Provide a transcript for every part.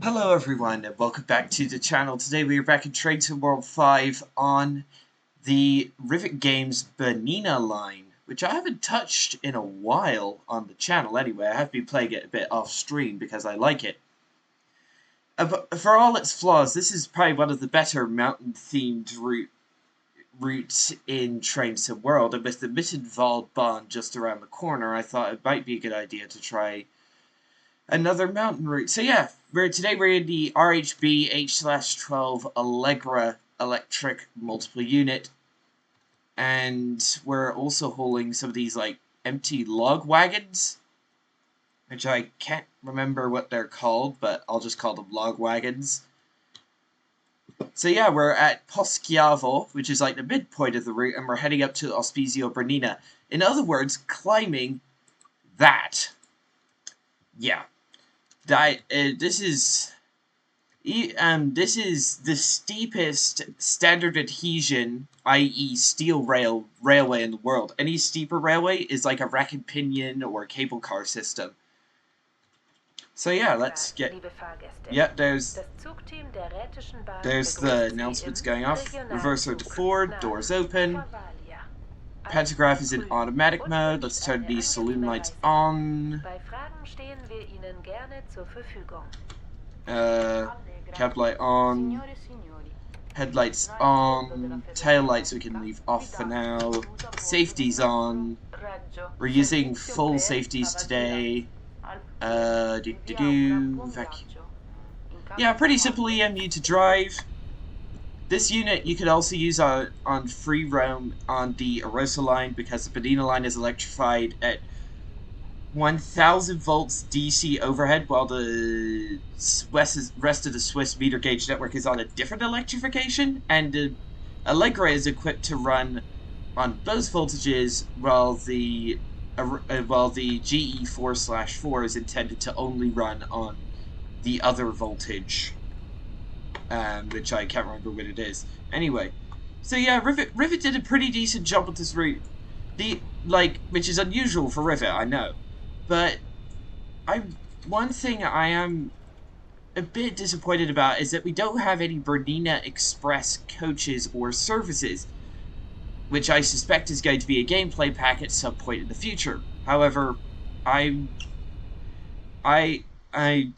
Hello everyone and welcome back to the channel. Today we are back in Train Sim World 5 on the Rivet Games Berninalinie, which I haven't touched in a while on the channel anyway. I have been playing it a bit off stream because I like it. But for all its flaws, this is probably one of the better mountain-themed routes in Train Sim World, and with the Mittenwald Bond just around the corner, I thought it might be a good idea to try another mountain route. So yeah, today we're in the RhB H/12 Allegra electric multiple unit, and we're also hauling some of these like empty log wagons, which I can't remember what they're called, but I'll just call them log wagons. So yeah, we're at Poschiavo, which is like the midpoint of the route, and we're heading up to Ospizio Bernina. In other words, climbing that. Yeah. This is the steepest standard adhesion, i.e. steel railway in the world. Any steeper railway is like a rack and pinion or cable car system. So yeah, let's get... Yeah, there's the announcements going off. Reverser to forward, doors open. Pantograph is in automatic mode. Let's turn the saloon lights on. Cab light on. Headlights on. Tail lights we can leave off for now. Safety's on. We're using full safeties today. Vacuum. Yeah, pretty simple EMU to drive. This unit you could also use on free roam on the Arosa line because the Berninalinie is electrified at 1000 volts DC overhead, while the rest of the Swiss meter gauge network is on a different electrification, and the Allegra is equipped to run on both voltages, while the GE4/4 is intended to only run on the other voltage. Which I can't remember what it is. Anyway, so yeah, Rivet did a pretty decent job with this route. Which is unusual for Rivet, I know. But one thing I am a bit disappointed about is that we don't have any Bernina Express coaches or services, which I suspect is going to be a gameplay pack at some point in the future. However, I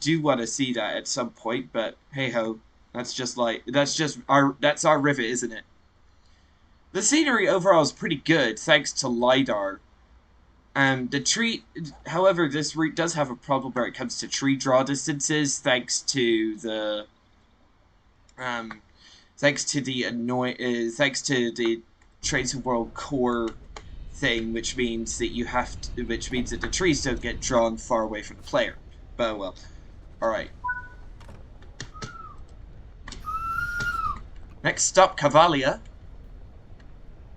do want to see that at some point, but hey ho. That's our Rivet, isn't it? The scenery overall is pretty good, thanks to LiDAR. However, this route does have a problem where it comes to tree draw distances, thanks to the Train Sim World core thing, which means that the trees don't get drawn far away from the player. But well, all right. Next stop, Cavalia.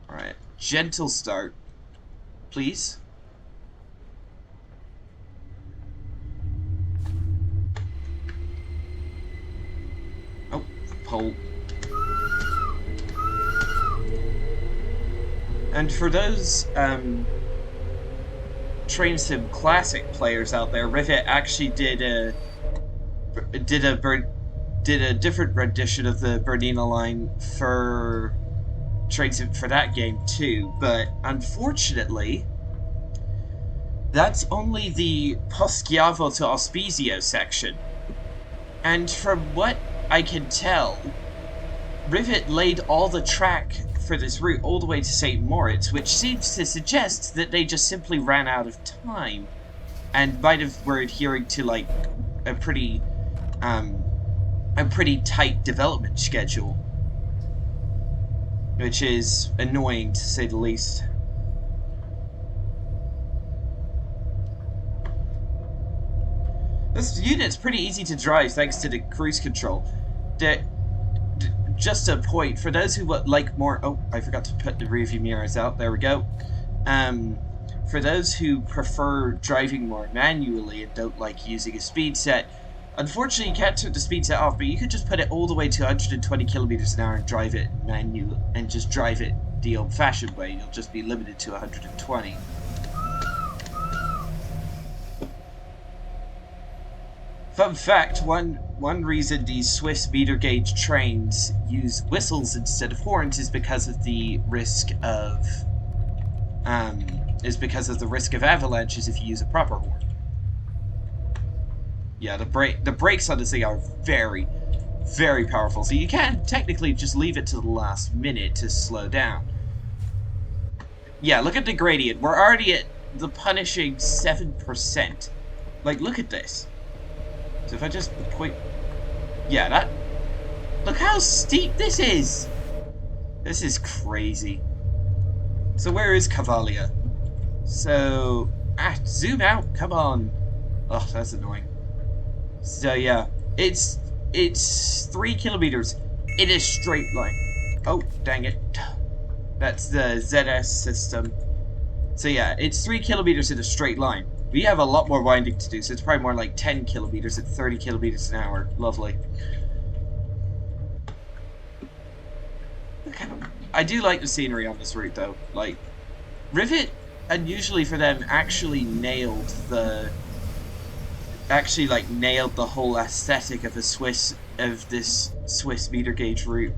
Alright, gentle start, please. Oh, pole. And for those Train Sim Classic players out there, Rivet actually did a different rendition of the Berninalinie for Train Sim for that game too, but unfortunately, that's only the Poschiavo to Ospizio section. And from what I can tell, Rivet laid all the track for this route all the way to St. Moritz, which seems to suggest that they just simply ran out of time and were adhering to like a pretty tight development schedule, which is annoying to say the least. This unit's pretty easy to drive thanks to the cruise control. Just a point, for those who would like more... Oh, I forgot to put the rearview mirrors out. There we go. For those who prefer driving more manually and don't like using a speed set, unfortunately, you can't turn the speed set off, but you could just put it all the way to 120 kilometers an hour and drive it manual, and just drive it the old-fashioned way. You'll just be limited to 120. Fun fact, one reason these Swiss meter gauge trains use whistles instead of horns is because of the risk of avalanches if you use a proper horn. Yeah, the brakes on this thing are very, very powerful. So you can technically just leave it to the last minute to slow down. Yeah, look at the gradient. We're already at the punishing 7%. Like, look at this. So if I just point... Yeah, that... Look how steep this is! This is crazy. So where is Cavalia? So... zoom out, come on. Oh, that's annoying. So yeah, it's 3 kilometers in a straight line. Oh, dang it. That's the ZS system. So yeah, it's 3 kilometers in a straight line. We have a lot more winding to do, so it's probably more like 10 kilometers at 30 kilometers an hour. Lovely. I do like the scenery on this route, though. Like, Rivet, unusually for them, actually nailed the whole aesthetic of this Swiss meter gauge route.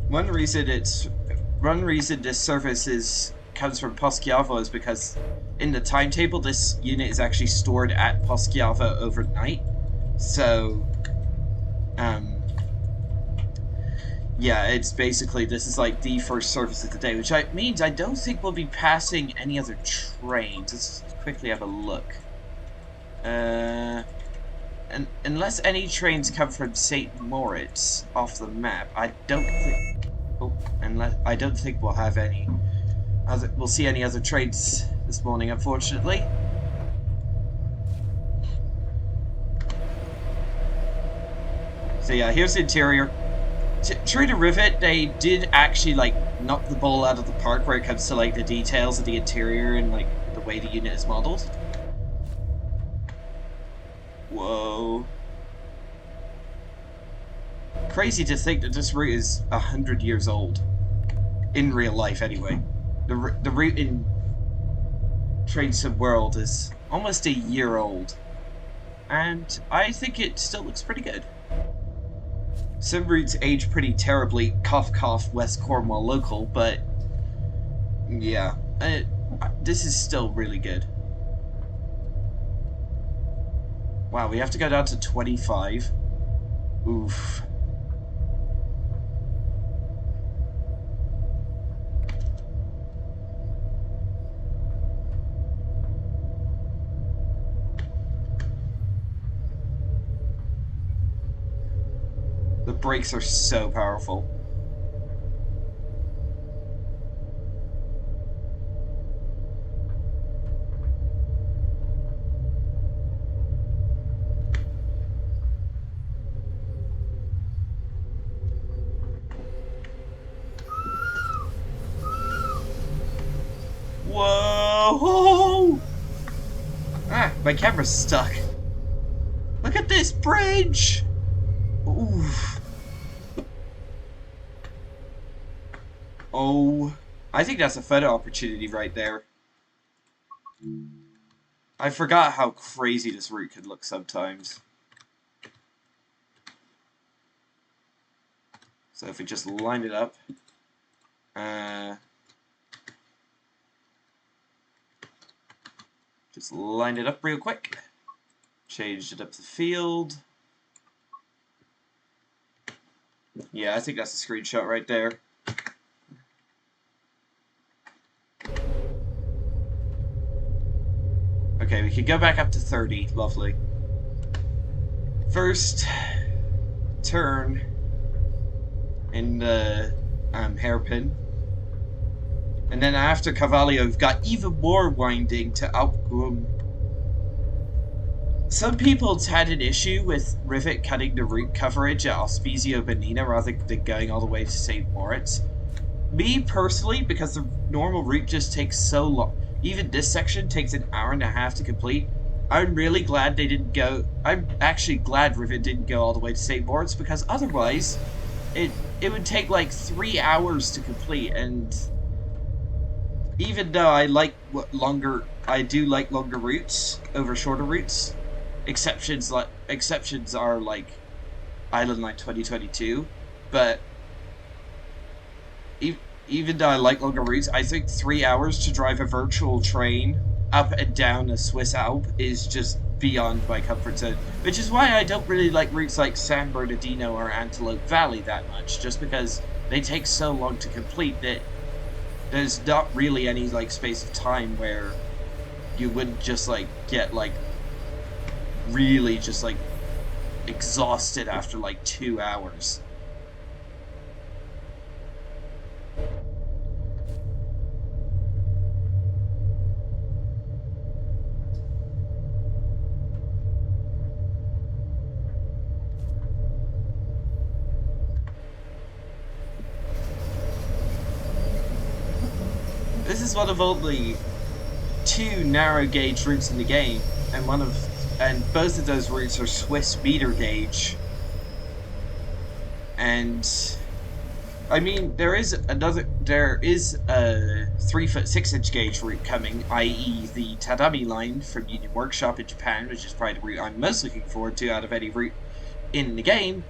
One reason this service comes from Poschiavo is because in the timetable this unit is actually stored at Poschiavo overnight. So yeah, it's basically, this is like the first service of the day, which means I don't think we'll be passing any other trains. Let's quickly have a look. And unless any trains come from St. Moritz off the map, I don't think... Oh, I don't think we'll have any other... We'll see any other trains this morning, unfortunately. So yeah, here's the interior. True to Rivet, they did actually, like, knock the ball out of the park where it comes to, like, the details of the interior and, like, the way the unit is modeled. Whoa. Crazy to think that this route is 100 years old. In real life, anyway. The route in Train Sim World is almost a year old. And I think it still looks pretty good. Some routes age pretty terribly, cough cough, West Cornwall local, but yeah, this is still really good. Wow, we have to go down to 25. Oof. The brakes are so powerful. Whoa! Ah, my camera's stuck. Look at this bridge! Oof. Oh, I think that's a photo opportunity right there. I forgot how crazy this route could look sometimes. So if we just line it up. Just line it up real quick. Changed it up to field. Yeah, I think that's a screenshot right there. Okay, we can go back up to 30. Lovely. First turn in the hairpin. And then after Cavalia, we've got even more winding to outgrow. Some people had an issue with Rivet cutting the route coverage at Ospizio Bernina rather than going all the way to St. Moritz. Me, personally, because the normal route just takes so long, even this section takes an hour and a half to complete, I'm really glad they didn't go. I'm actually glad Rivet didn't go all the way to St. Moritz, because otherwise, it would take like 3 hours to complete. And even though I do like longer routes over shorter routes. Exceptions are like Island Line 2022, but even though I like longer routes, I think 3 hours to drive a virtual train up and down a Swiss Alp is just beyond my comfort zone. Which is why I don't really like routes like San Bernardino or Antelope Valley that much, just because they take so long to complete that there's not really any like space of time where you wouldn't just like get like really just like exhausted after like 2 hours. This is one of only 2 narrow gauge routes in the game, and both of those routes are Swiss meter gauge. And I mean, there is a 3-foot 6-inch gauge route coming, i.e. the Tadami line from Union Workshop in Japan, which is probably the route I'm most looking forward to out of any route in the game.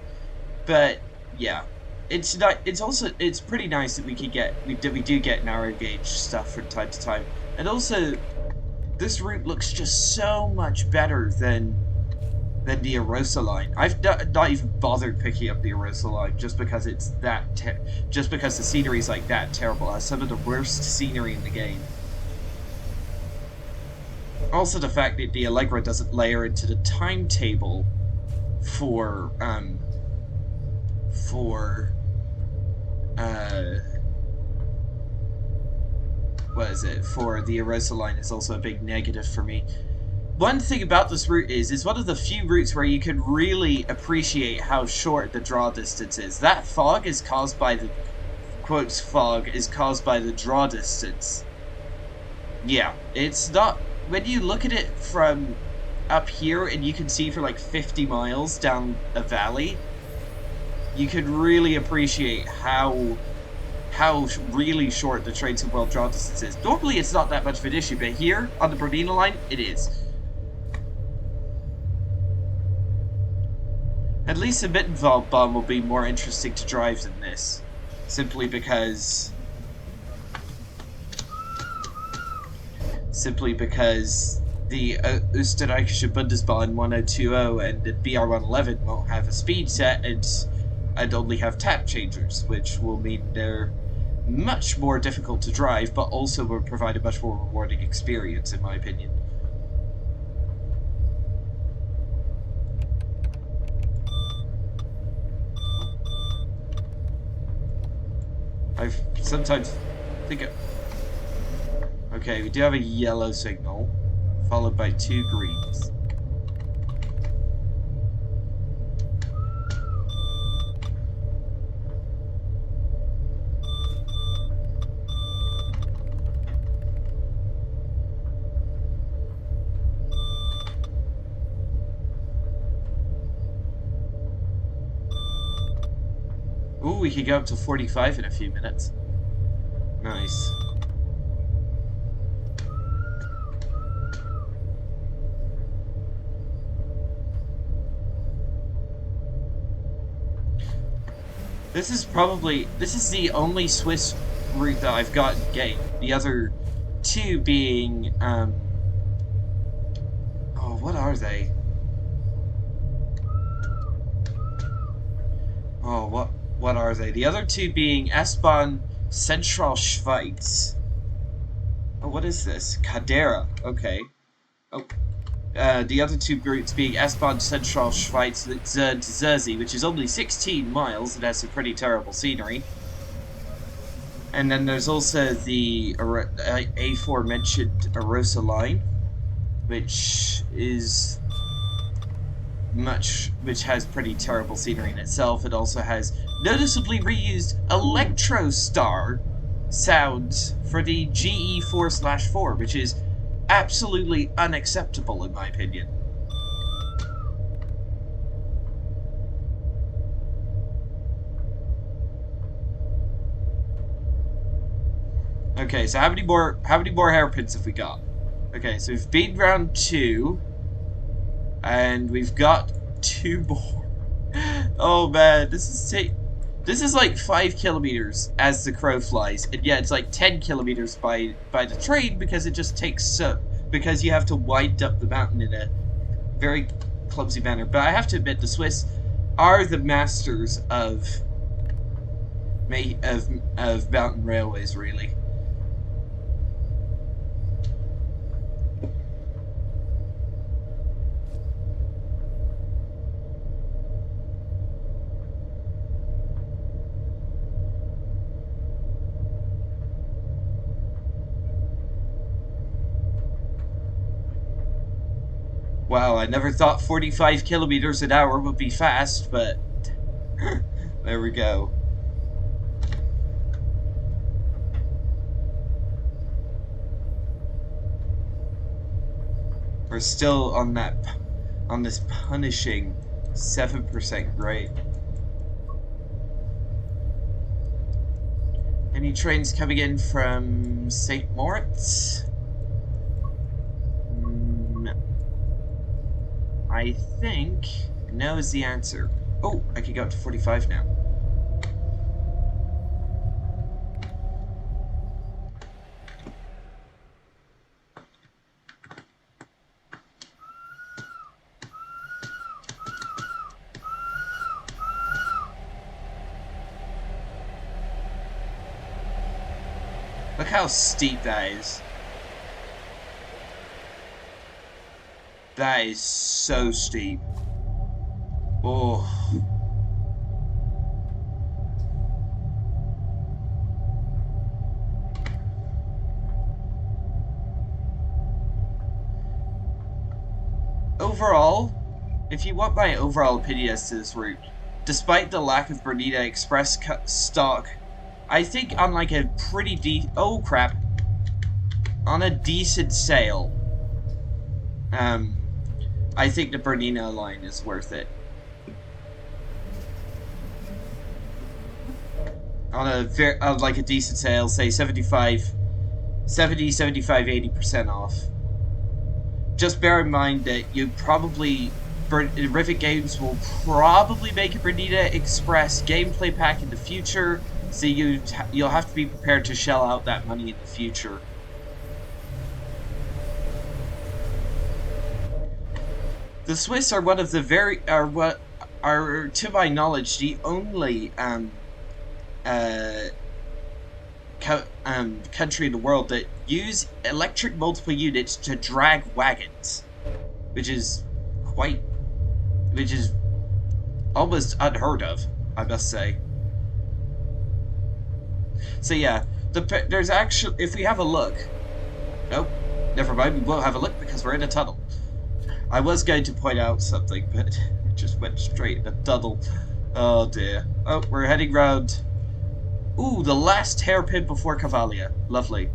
But yeah, it's pretty nice that we do get narrow gauge stuff from time to time. And also, this route looks just so much better than the Arosa line. I've not even bothered picking up the Arosa line just because it's just because the scenery's like that terrible. It has some of the worst scenery in the game. Also, the fact that the Allegra doesn't layer into the timetable for the Arosa line is also a big negative for me. One thing about this route is it's one of the few routes where you can really appreciate how short the draw distance is. That fog is caused by the draw distance. Yeah, it's not, when you look at it from up here and you can see for like 50 miles down a valley, you can really appreciate how really short the train to world draw distance is. Normally it's not that much of an issue, but here on the Berninalinie it is. At least the Mittenwald bomb will be more interesting to drive than this, simply because the Österreichische Bundesbahn 1020 and the BR111 won't have a speed set and only have tap changers, which will mean they're much more difficult to drive, but also will provide a much more rewarding experience, in my opinion. I sometimes think okay, we do have a yellow signal, followed by 2 greens. Ooh, we could go up to 45 in a few minutes. Nice. This is the only Swiss route that I've got in game. The other 2 being, oh, what are they? Oh, what are they? The other 2 being S-Bahn Central Schweiz. Oh, what is this? Cadera. Okay. Oh. The other 2 routes being S-Bahn Central Schweiz Zersee, which is only 16 miles and has some pretty terrible scenery. And then there's also the aforementioned Arosa line, which has pretty terrible scenery in itself. It also has noticeably reused Electro Star sounds for the GE 4/4, which is absolutely unacceptable in my opinion. Okay, so how many more hairpins have we got? Okay, so we've beaten round 2, and we've got 2 more. Oh man, this is like 5 kilometers as the crow flies, and yeah, it's like 10 kilometers by the train because it just takes because you have to wind up the mountain in a very clumsy manner. But I have to admit, the Swiss are the masters of mountain railways, really. Wow, I never thought 45 kilometers an hour would be fast, but there we go. We're still on this punishing 7% grade. Any trains coming in from St. Moritz? I think no is the answer. Oh, I could go up to 45 now. Look how steep that is. That is so steep. Oh. Overall, if you want my overall opinion as to this route, despite the lack of Bernina Express stock, I think on like a pretty oh crap, on a decent sale, I think the Bernina line is worth it. On like a decent sale, say 80% off. Just bear in mind that Rivet Games will probably make a Bernina Express gameplay pack in the future, so you'll have to be prepared to shell out that money in the future. The Swiss are one of the to my knowledge, the only country in the world that use electric multiple units to drag wagons, which is almost unheard of, I must say. So yeah, there's actually, if we have a look, nope, never mind, we won't have a look because we're in a tunnel. I was going to point out something, but it just went straight in a tunnel. Oh dear. Oh, we're heading round. Ooh, the last hairpin before Cavalia. Lovely.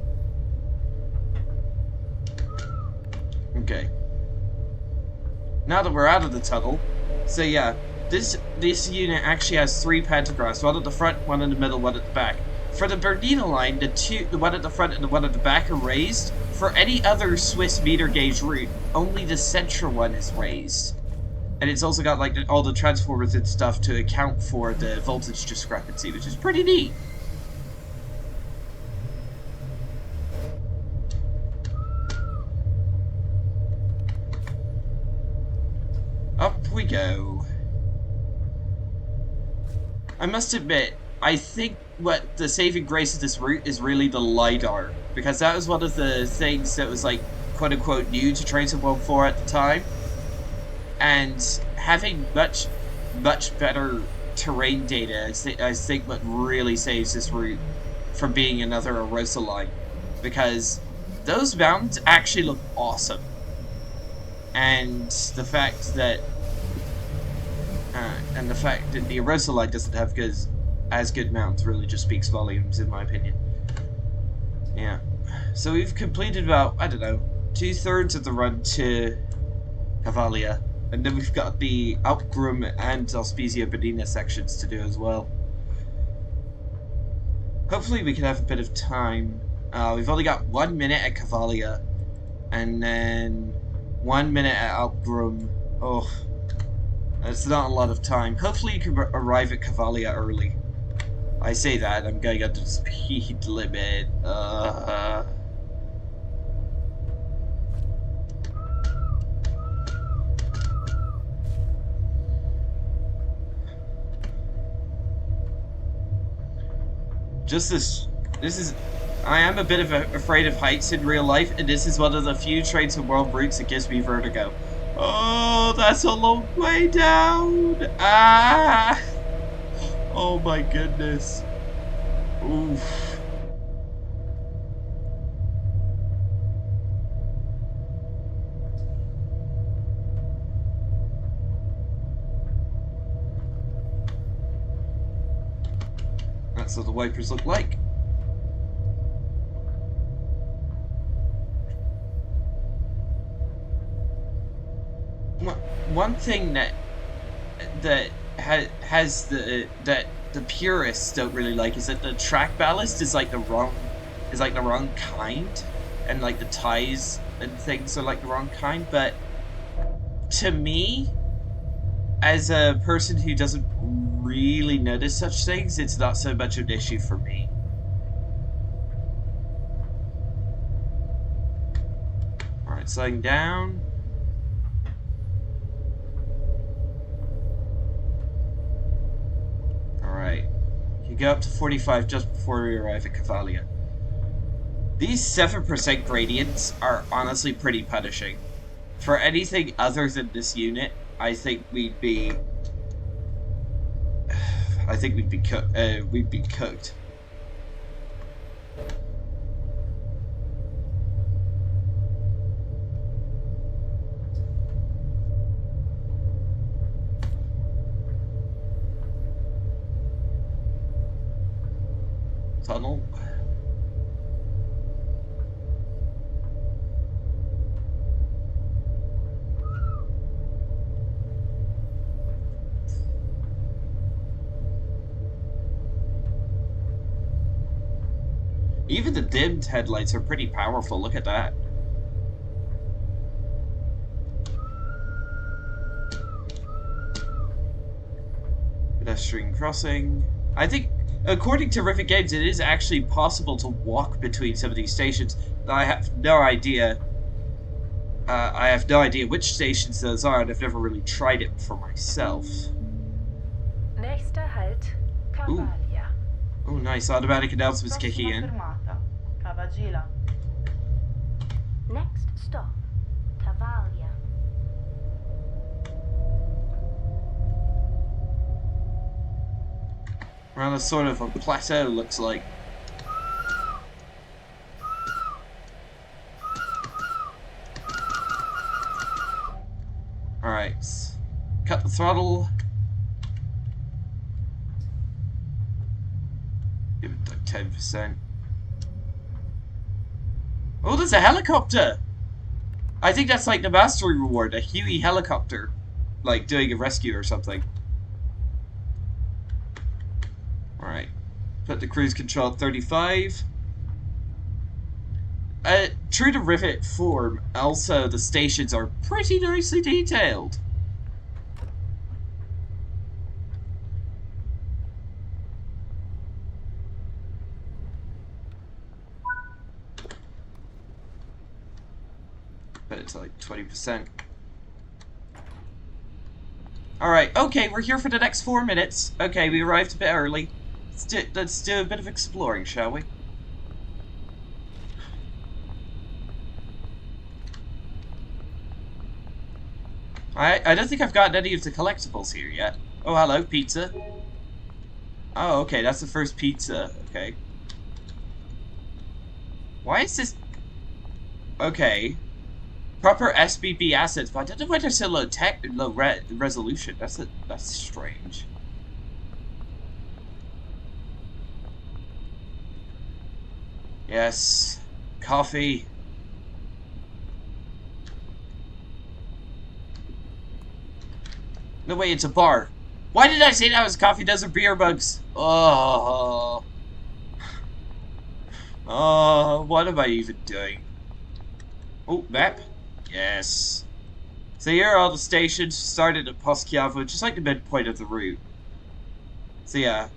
Okay. Now that we're out of the tunnel, so yeah, this unit actually has 3 pantographs, one at the front, one in the middle, one at the back. For the Berninalinie, the one at the front and the one at the back are raised. For any other Swiss meter gauge route, only the central one is raised. And it's also got like all the transformers and stuff to account for the voltage discrepancy, which is pretty neat. Up we go. I must admit, I think what the saving grace of this route is really the LiDAR, because that was one of the things that was like quote-unquote new to Train Sim World 4 at the time, and having much better terrain data I think what really saves this route from being another Arosa line, because those mountains actually look awesome, and the fact that the Arosa line doesn't have as good mounts really just speaks volumes, in my opinion. Yeah. So we've completed about, I don't know, 2/3 of the run to Cavalia. And then we've got the Alpgrum and Auspizia Bernina sections to do as well. Hopefully we can have a bit of time. We've only got 1 minute at Cavalia. And then 1 minute at Alpgrum. Oh, that's not a lot of time. Hopefully you can arrive at Cavalia early. I say that, I'm going under the speed limit. I am a bit afraid of heights in real life, and this is one of the few Train to World routes that gives me vertigo. Oh, that's a long way down! Ah! Oh my goodness. Oof. That's what the wipers look like. One thing that the purists don't really like is that the track ballast is like the wrong kind, and like the ties and things are like the wrong kind. But to me, as a person who doesn't really notice such things, it's not so much of an issue for me. Alright, slowing down. Alright. You go up to 45 just before we arrive at Cavalia. These 7% gradients are honestly pretty punishing. For anything other than this unit, I think we'd be cooked. Tunnel. Even the dimmed headlights are pretty powerful, look at that. Pedestrian crossing. I think, according to Rivet Games, it is actually possible to walk between some of these stations. I have no idea. I have no idea which stations those are, and I've never really tried it for myself. Nächster Halt, Cavalia. Oh, nice. Automatic announcements kicking in. Next stop, Cavalia. We're on a sort of a plateau, looks like. Alright. Cut the throttle. Give it like 10%. Oh, there's a helicopter! I think that's like the mastery reward, a Huey helicopter. Like doing a rescue or something. Alright. Put the cruise control at 35. True to Rivet form, also the stations are pretty nicely detailed. Put it to like 20%. Alright, okay, we're here for the next 4 minutes. Okay, we arrived a bit early. Let's do a bit of exploring, shall we? I don't think I've gotten any of the collectibles here yet. Oh, hello, pizza. Oh, okay, that's the first pizza. Okay. Why is this... Okay. Proper SBB assets, but I don't know why they're so low resolution. That's strange. Yes. Coffee. No way, it's a bar. Why did I say that was coffee? Those are beer bugs. Oh. Oh, what am I even doing? Oh, map. Yes. So here are all the stations. Started at Poschiavo, which is like the midpoint of the route. So yeah.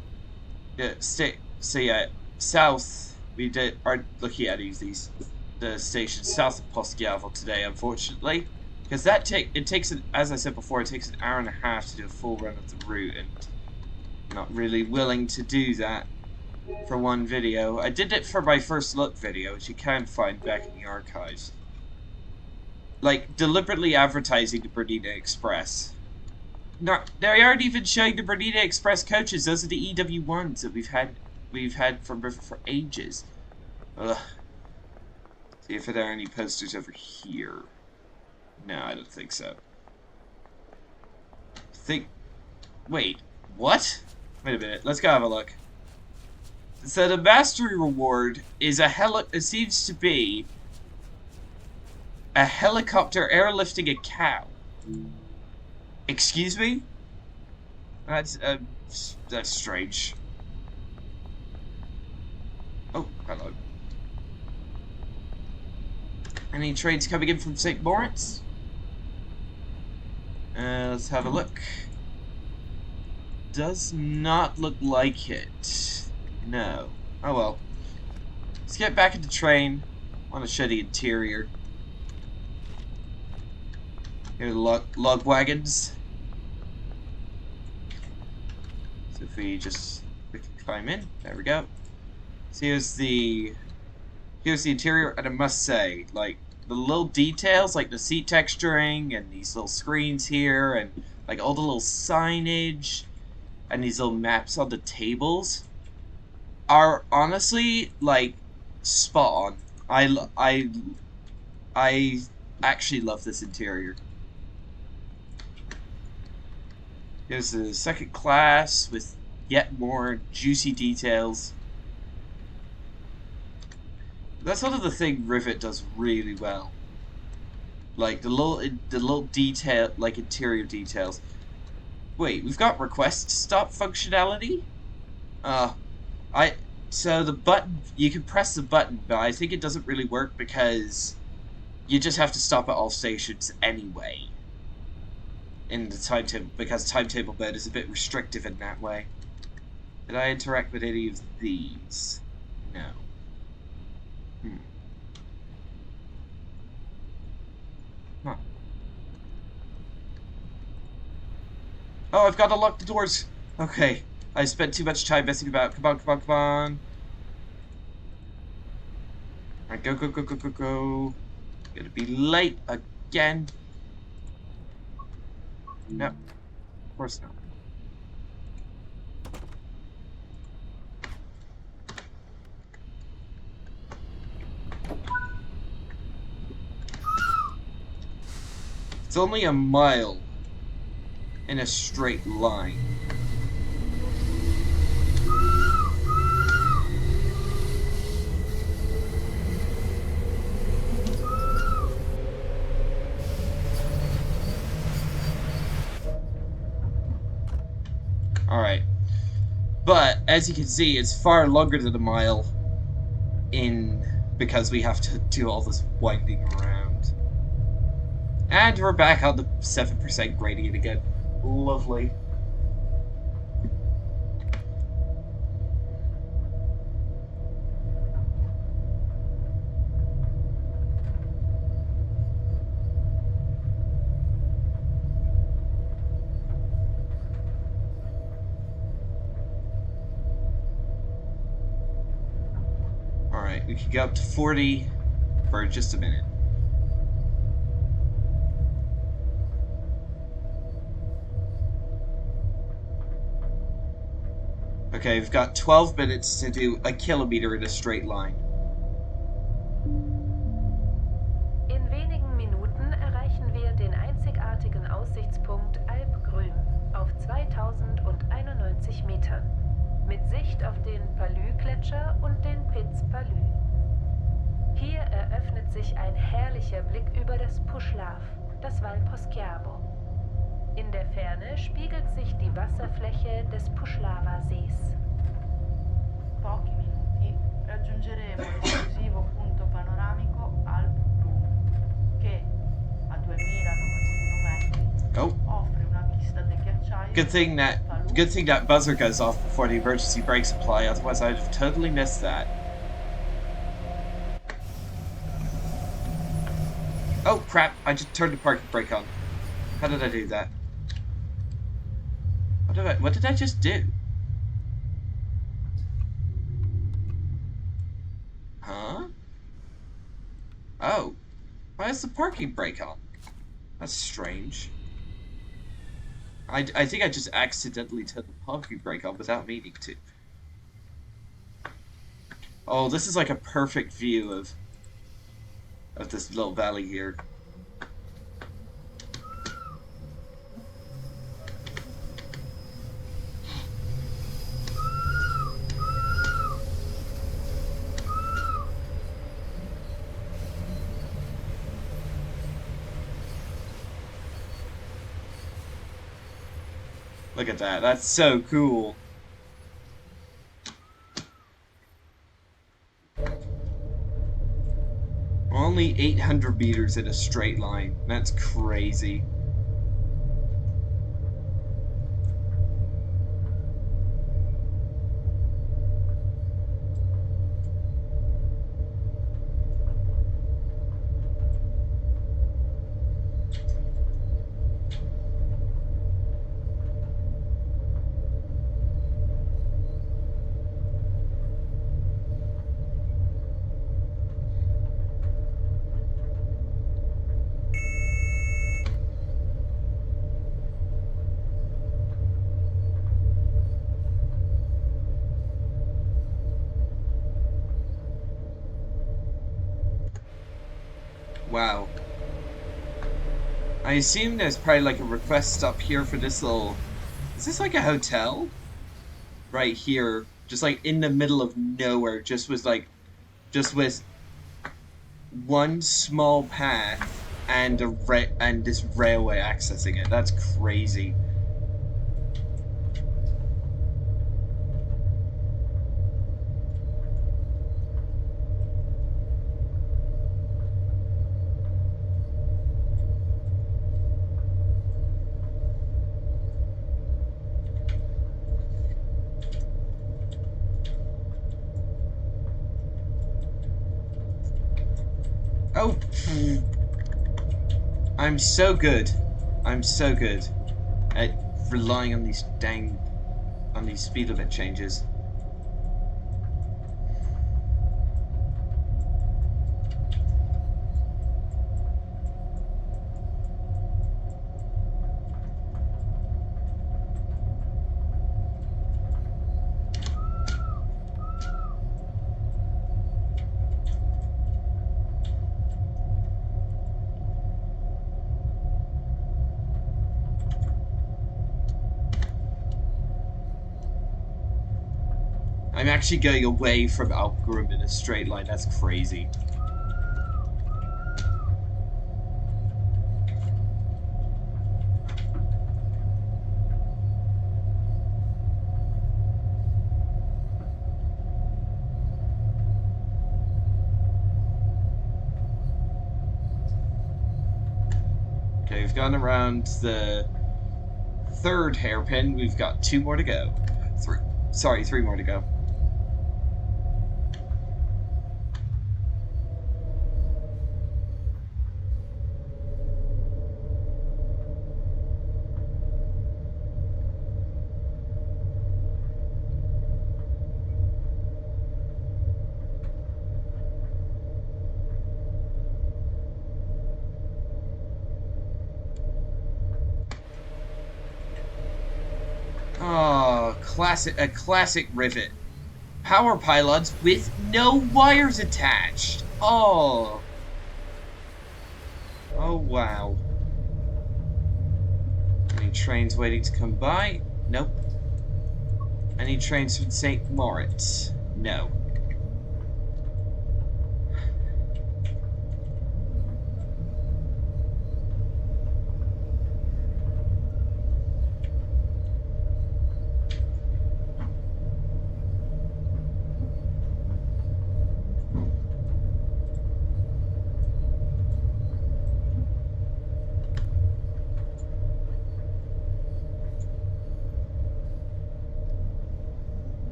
So yeah, south. We are looking at the stations south of Poschiavo today, unfortunately. Because it takes as I said before, it takes an hour and a half to do a full run of the route, and I'm not really willing to do that for one video. I did it for my first look video, which you can find back in the archives. Like, deliberately advertising the Bernina Express. No, they aren't even showing the Bernina Express coaches. Those are the EW1s that we've had from Rivet for ages. Ugh. See if there are any posters over here. No, I don't think so. Wait, what? Wait a minute, let's go have a look. So the mastery reward is it seems to be a helicopter airlifting a cow. Excuse me? That's strange. Oh, hello. Any trains coming in from St. Moritz? Let's have a look. Does not look like it. No. Oh well. Let's get back in the train. I want to show the interior. Here are the log wagons. So if we just quickly climb in, there we go. So here's the interior, and I must say, like, the little details, like the seat texturing, and these little screens here, and like all the little signage, and these little maps on the tables, are honestly, like, spot on. I actually love this interior. Here's the second class with yet more juicy details. That's one of the things Rivet does really well. Like the little detail, like interior details. Wait, we've got request stop functionality? So the button, you can press the button, but I think it doesn't really work because you just have to stop at all stations anyway. In the timetable, because timetable mode is a bit restrictive in that way. Did I interact with any of these? No. Huh. Oh, I've got to lock the doors. Okay. I spent too much time messing about. Come on, come on, come on. Alright, go, go, go, go, go, go. Gonna be late again. No. Of course not. It's only a mile in a straight line. Alright. But, as you can see, it's far longer than a mile because we have to do all this winding around. And we're back on the 7% gradient again. Lovely. Alright, we can go up to 40 for just a minute. Okay, we've got 12 minutes to do a kilometer in a straight line. In wenigen Minuten erreichen wir den einzigartigen Aussichtspunkt Alpgrün auf 2091 Metern, mit Sicht auf den Palus-Gletscher und den Piz Palus. Hier eröffnet sich ein herrlicher Blick über das Puszlaw, das Val Poschiavo. In der Ferne spiegelt sich die Wasserfläche des Puszlawa-Sees. Pochi minuti raggiungeremo l'esclusivo punto panoramico Alpine, che a 2091 metri offre una vista del ghiacciaio. Good thing that buzzer goes off before the emergency brakes apply, otherwise I'd have totally missed that. Oh crap, I just turned the parking brake on. How did I do that? What did I just do? Huh? Oh. Why is the parking brake on? That's strange. I think I just accidentally turned the parking brake on without meaning to. Oh, this is like a perfect view of this little valley here. Look at that. That's so cool. Only 800 meters in a straight line. That's crazy. Wow. I assume there's probably like a request up here for this little... Is this like a hotel? Right here. Just like in the middle of nowhere. Just with one small path and this railway accessing it. That's crazy. Oh, I'm so good. I'm so good at relying on these speed limit changes. I'm actually going away from Alpine in a straight line. That's crazy. Okay, we've gone around the third hairpin. We've got 2 more to go. 3 more to go. Oh, a classic Rivet. Power pylons with no wires attached. Oh. Oh, wow. Any trains waiting to come by? Nope. Any trains from St. Moritz? No.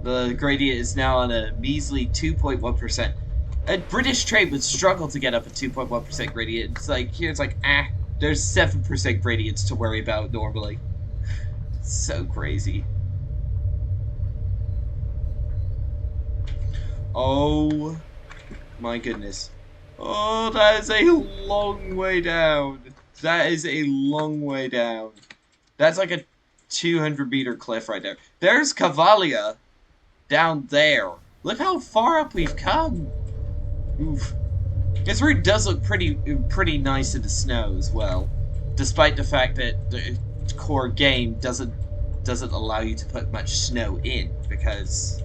The gradient is now on a measly 2.1%. British trade would struggle to get up a 2.1% gradient. It's like, here it's like, there's 7% gradients to worry about normally. So crazy. Oh my goodness. Oh, that is a long way down. That is a long way down. That's like a 200-meter cliff right there. There's Cavalia down there. Look how far up we've come. Oof. This route does look pretty nice in the snow as well, despite the fact that the core game doesn't allow you to put much snow in because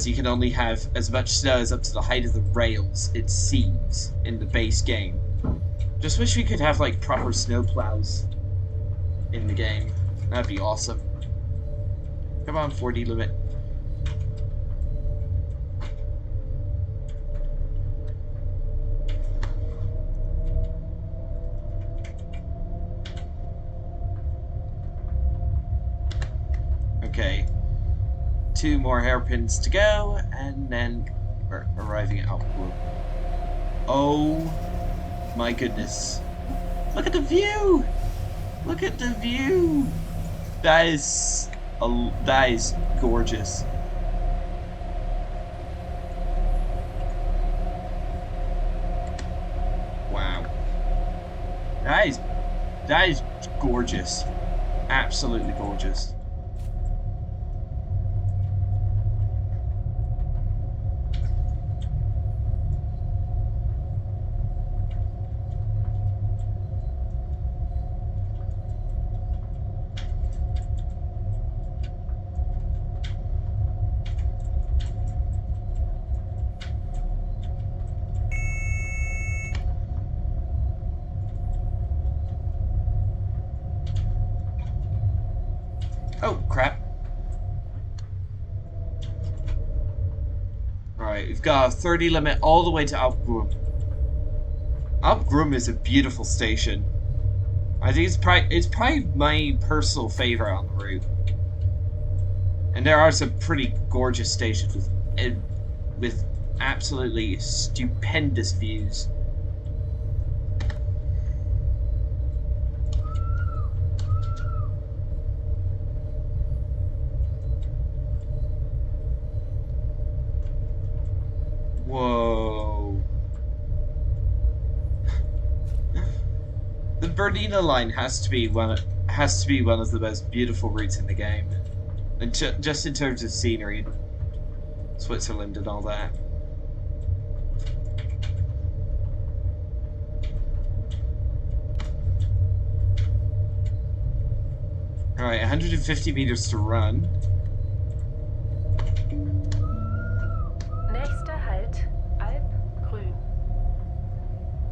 you can only have as much snow as up to the height of the rails, it seems, in the base game. Just wish we could have like proper snow plows in the game. That'd be awesome. Come on, 40 limit. Okay. 2 more hairpins to go, and then we're arriving at Alpine. Oh my goodness. Look at the view! Look at the view! That is gorgeous. Wow. That is gorgeous. Absolutely gorgeous. Oh, crap. Alright, we've got a 30 limit all the way to Alpgrum. Alpgrum is a beautiful station. I think it's probably my personal favorite on the route. And there are some pretty gorgeous stations with absolutely stupendous views. Whoa. The Berninalinie has to be one of the most beautiful routes in the game. And just in terms of scenery, Switzerland and all that. Alright, 150 meters to run. Nächster Halt, Alpgrün.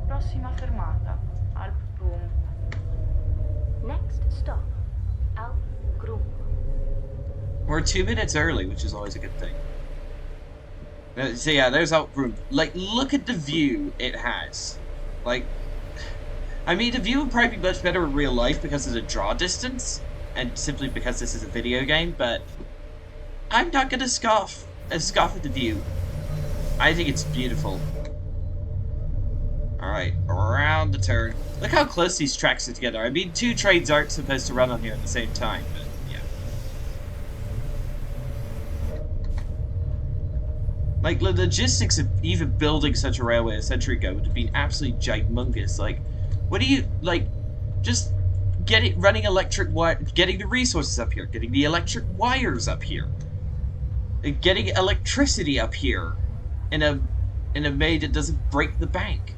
Prossima fermata, Alpgrün. Next stop, Alpgrün. We're 2 minutes early, which is always a good thing. So yeah, there's Alpgrün. Like, look at the view it has. Like, I mean, the view would probably be much better in real life because of the draw distance, and simply because this is a video game, but I'm not gonna scoff at the view. I think it's beautiful. Alright, around the turn. Look how close these tracks are together. I mean, 2 trains aren't supposed to run on here at the same time, but yeah. Like, the logistics of even building such a railway a century ago would have been absolutely gigumongous. Like, what do you, like, just running electric wire, getting the resources up here, getting the electric wires up here, and getting electricity up here in a way that doesn't break the bank.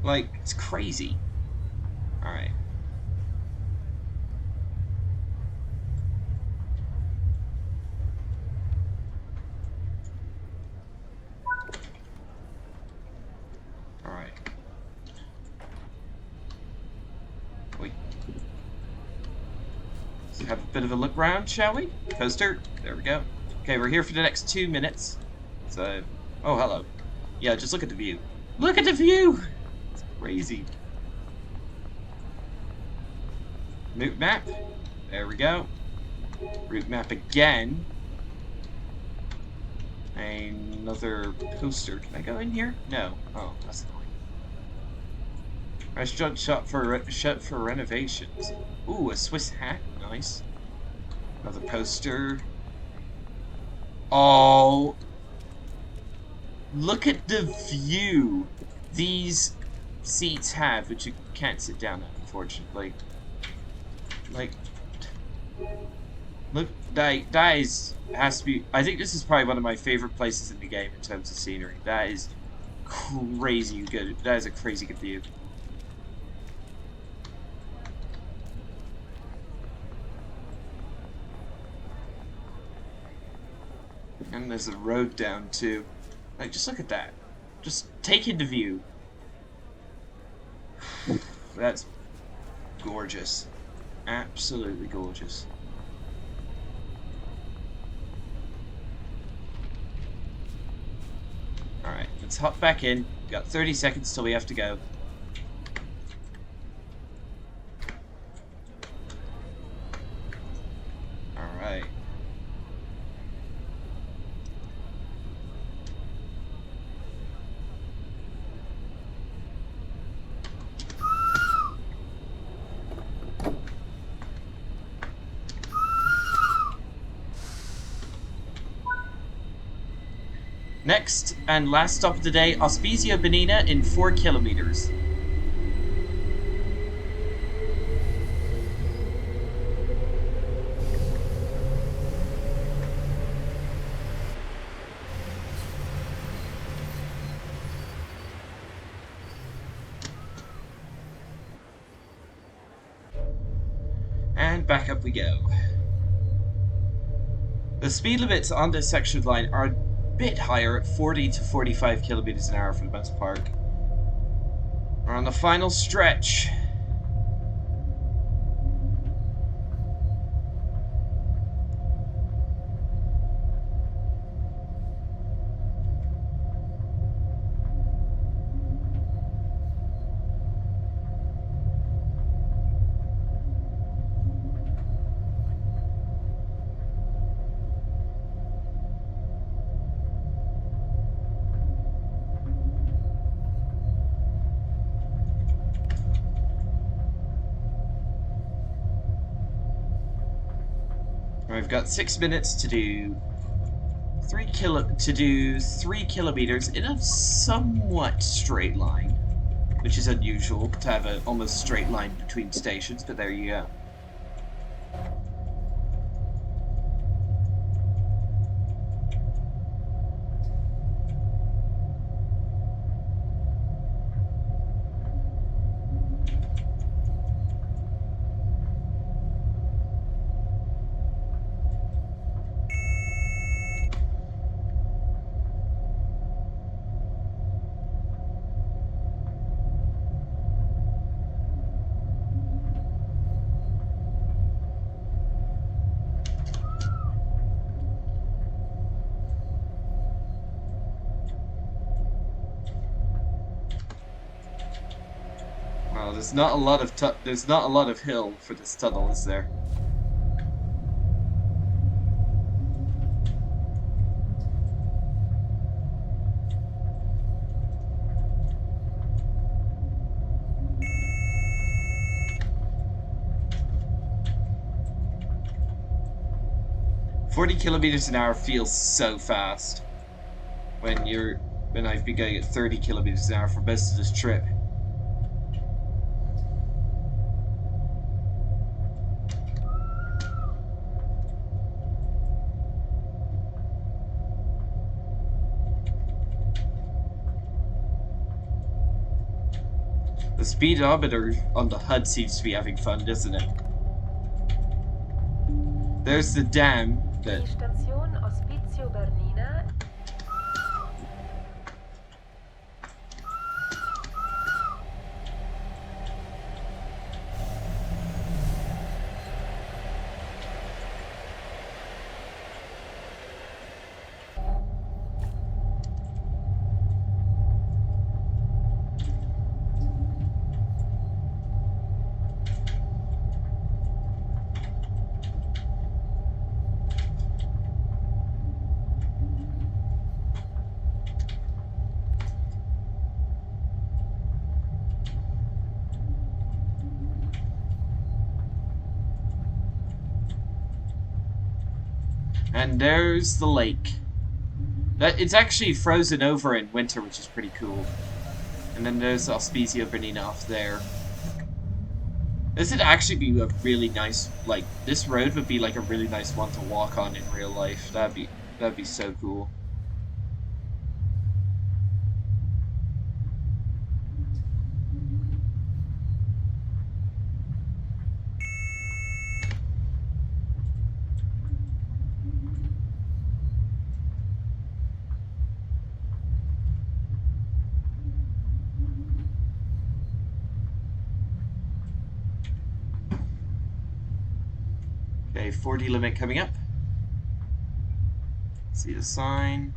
Like, it's crazy. Alright. Alright. Wait. Let's have a bit of a look round, shall we? Coaster. There we go. Okay, we're here for the next 2 minutes. So, oh, hello. Yeah, just look at the view. Look at the view! It's crazy. Map. There we go. Route map again. Another poster. Can I go in here? No. Oh, that's annoying. Restaurant shut for renovations. Ooh, a Swiss hat. Nice. Another poster. Oh, look at the view these seats have, which you can't sit down at, unfortunately. Like, look, that is, has to be, I think this is probably one of my favorite places in the game in terms of scenery. That is crazy good. That is a crazy good view. And there's a road down too. Like, just look at that. Just take in the view. That's gorgeous. Absolutely gorgeous. Alright, let's hop back in. We've got 30 seconds till we have to go. Alright. Next and last stop of the day, Ospizio Bernina in 4 kilometers. And back up we go. The speed limits on this section of the line are bit higher at 40 to 45 kilometers an hour for the most part. We're on the final stretch. We've got 6 minutes to do 3 kilometers in a somewhat straight line, which is unusual to have an almost straight line between stations, but there you go. Well, there's not a lot of hill for this tunnel, is there? "40 kilometers an hour feels so fast when I've been going at 30 kilometers an hour for most of this trip. The speedometer on the HUD seems to be having fun, doesn't it? There's the dam that... Die Station Ospizio Bernina. And there's the lake. It's actually frozen over in winter, which is pretty cool. And then there's Auspicio Bernina off there. This would actually be a really nice, like, this road would be like a really nice one to walk on in real life. That'd be so cool. Okay, 40 limit coming up. See the sign.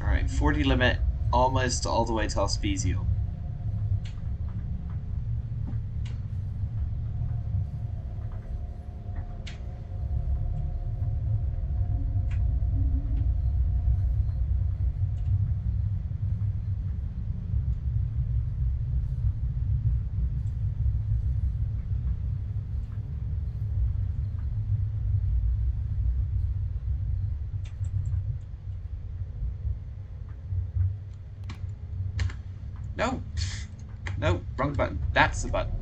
Alright, 40 limit almost all the way to Auspicio. No! No, wrong button. That's the button.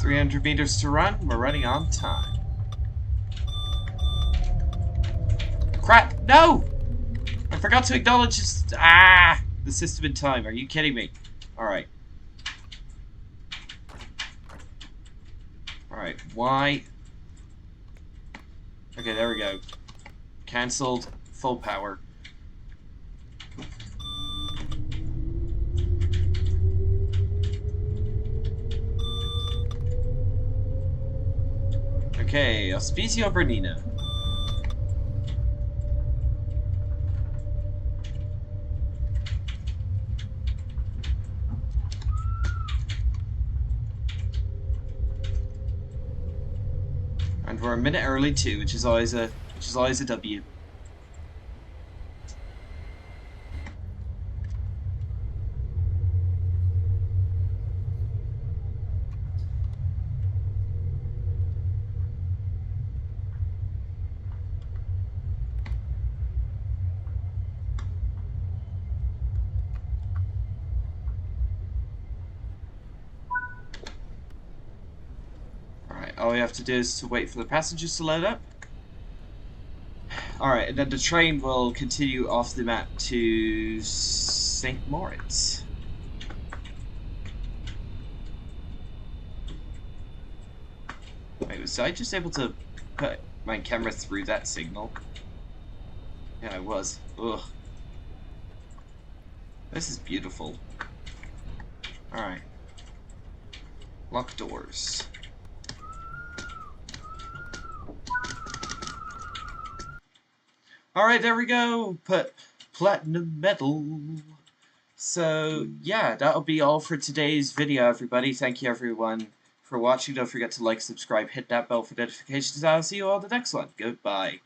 $300 to run. We're running on time. Crap! No! I forgot to acknowledge the system in time. Are you kidding me? Alright. Alright, why? Okay, there we go. Cancelled. Full power. Okay, Auspicio Bernina. And we're a minute early too, which is always a W. All we have to do is to wait for the passengers to load up. Alright, and then the train will continue off the map to St. Moritz. Wait, was I just able to put my camera through that signal? Yeah, I was. Ugh. This is beautiful. Alright. Lock doors. Alright, there we go. Put platinum medal. So, yeah, that'll be all for today's video, everybody. Thank you, everyone, for watching. Don't forget to like, subscribe, hit that bell for notifications. I'll see you all in the next one. Goodbye.